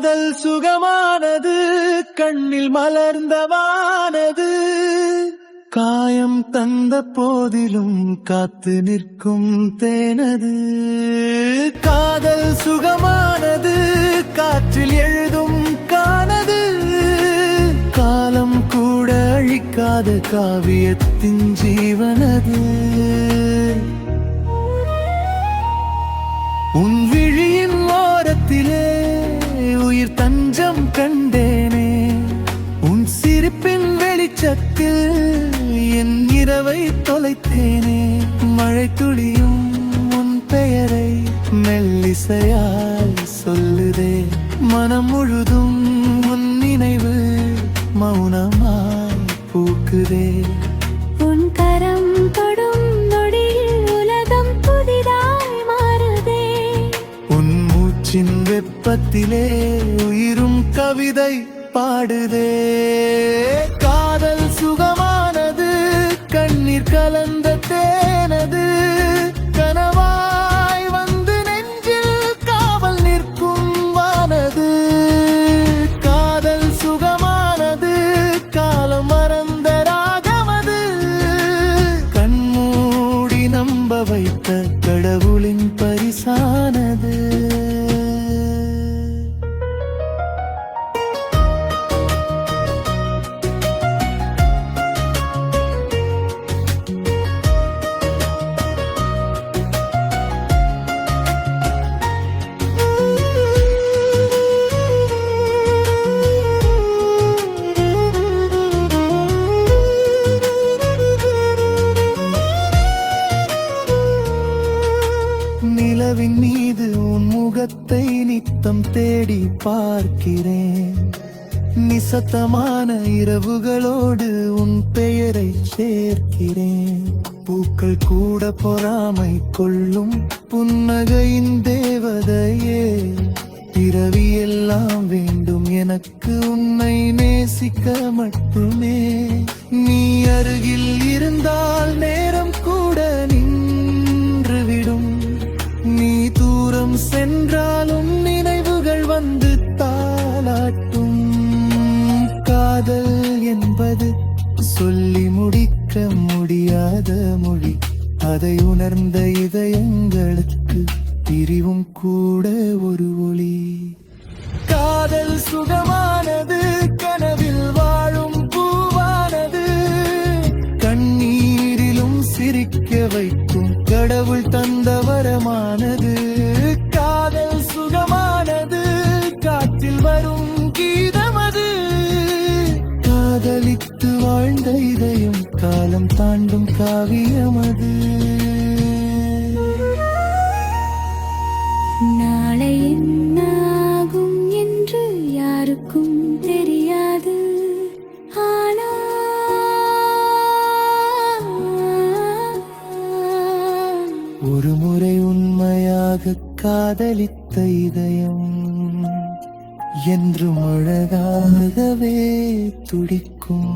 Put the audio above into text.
காதல் சுகமானது, கண்ணில் மலர்ந்தவானது, காயம் தந்த போதிலும் காத்து நிற்கும் தேனது. காதல் சுகமானது, காற்றில் எழுதும் கானது, காலம் கூட அழிக்காத காவியத்தின் ஜீவனது. உன் விழியின் ஓரத்திலே உயிர் தஞ்சம் கண்டேனே, உன் சிரிப்பின் வெளிச்சத்தில் என் இரவை தொலைத்தேனே. மழை துளியும் உன் பெயரை மெல்லிசையால் சொல்லுதே, மனம் முழுதும் உன் நினைவு மௌனமாய் பூக்குதே. உன் கரம் தொடும் நொடியில் உலகம் புதிதாய் மாறுதே, உன் மூச்சின் வெப்பத்திலே உயிரும் கவிதை பாடுதே. காதல் சுகமானது, கண்ணீர் கலந்த தேனது, கனவாய் வந்து நெஞ்சில் காவல் நிற்கும் வானது. காதல் சுகமானது, காலம் மறந்த ராகமது, கண்மூடி நம்ப வைத்த கடவுளின் பரிசானது. நிலவின் மீது உன் முகத்தை நித்தம் தேடி பார்க்கிறேன், நிசத்தமான இரவுகளோடு உன் பெயரை சேர்க்கிறேன். பூக்கள் கூட பொறாமை கொள்ளும் புன்னகையின் தேவதையே, பிறவியெல்லாம் வேண்டும் எனக்கு உன்னை நேசிக்க மட்டுமே. நீ அருகில் இருந்தால் நேரம் கூட நின்றுவிடும், நீ தூரம் சென்றாலும் நினைவுகள் வந்து தாளாட்டும். காதல் என்பது சொல்லி முடிக்க முடியாத மொழி, அதை உணர்ந்த இதயங்களுக்கு பிரிவும் கூட ஒரு ஒளி. காதல் சுகமானது, கனவில் வாழும் பூவானது, கண்ணீரிலும் சிரிக்க வைக்கும் கடவுள் தந்த வரமானது. காதல் சுகமானது, காற்றில் வரும் கீதமது, காதலித்து வாழ்ந்த இதயம் காலம் தாண்டும் காவியமது. நாளை என்னாகும் என்று யாருக்கும் தெரியாது, ஆனால் ஒரு முறை உண்மையாக காதலித்த இதயம் என்றும் அழகாகவே துடிக்கும்.